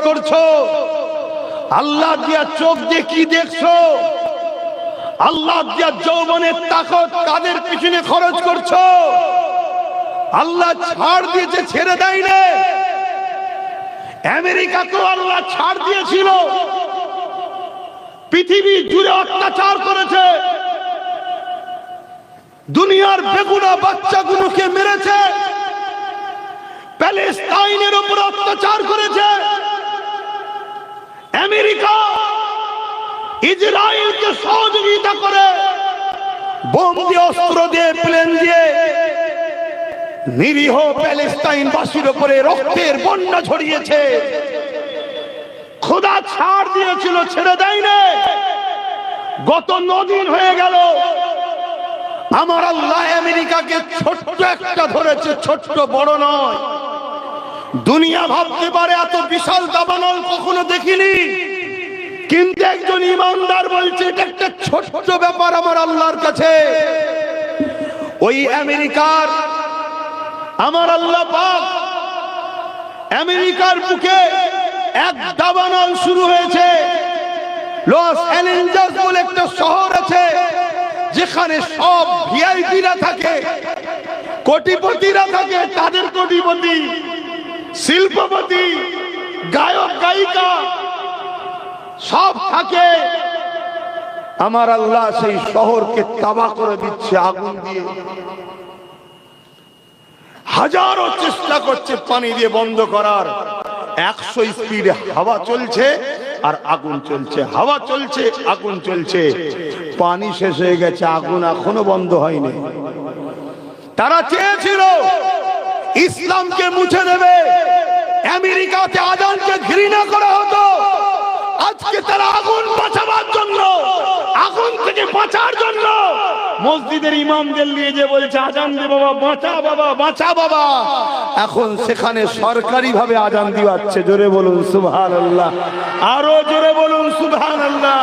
করছো? আল্লাহ দিয়া চোখ দিয়ে কি দেখছো? আল্লাহ দিয়া যৌবনের তাকত কাদের পিছনে খরচ করছো? আল্লাহ ছাড় দিয়েছে, ছেড়ে দেয় না। আমেরিকাকেও আল্লাহ ছাড় দিয়েছিল, পৃথিবী জুড়ে অত্যাচার করেছে, দুনিয়ার বেগুনা বাচ্চাগুলোকে মেরেছে, প্যালেস্টাইনের উপর অত্যাচার করেছে। আমেরিকা ইসরায়েলকে সহযোগিতা করে বোম দিয়ে, অস্ত্র দিয়ে, প্লেন দিয়ে নিরীহ প্যালেস্টাইনবাসীর উপরে রক্তের বন্যা ঝরিয়েছে। খোদা ছাড় দিয়েছিল, ছেড়ে দেয় না। গত 9 দিন হয়ে গেল আমার আল্লাহ আমেরিকাকে ছোট্ট একটা ধরেছে, ছোট্ট, বড় নয়। দুনিয়া ভাবতে পারে এত বিশাল দাবানল কখনো দেখিনি, কিন্তু একজন ইমানদার বলছে এটা একটা ছোট্ট ব্যাপার আমার আল্লাহর কাছে। ওই আমেরিকার আমার আল্লাহ পাক আমেরিকার বুকে এক দাবানল শুরু হয়েছে। লস অ্যাঞ্জেলস বলে একটা শহর আছে, যেখানে সব ভিআইপিরা থাকে, কোটিপতিরা থাকে, তাদের কোটিপতি, শিল্পপতি, গায়ক গায়িকা সব থাকে। আমার আল্লাহ সেই শহরকে তাবাহ করে দিচ্ছে আগুন দিয়ে। হাজারো চেষ্টা করছে পানি দিয়ে বন্ধ করার। 100 স্পিডে হাওয়া চলছে আর আগুন চলছে, হাওয়া চলছে, আগুন চলছে। পানি শেষ হয়ে গেছে, আগুন এখনো বন্ধ হয়নি। তারা চেয়েছিল ইসলামকে মুছে দেবে, আমেরিকাতে আজানকে ঘৃণা করা হতো। আজকে তারা আগুন বাঁচাবার জন্য, আগুন থেকে বাঁচার জন্য মসজিদের ইমামদের নিয়ে যে বলছে আজান দে বাবা, বাঁচা বাবা, বাঁচা বাবা। এখন সেখানে সরকারি ভাবে আজান দিওয়াচ্ছে। জোরে বলুন সুবহানাল্লাহ, আরো জোরে বলুন সুবহানাল্লাহ।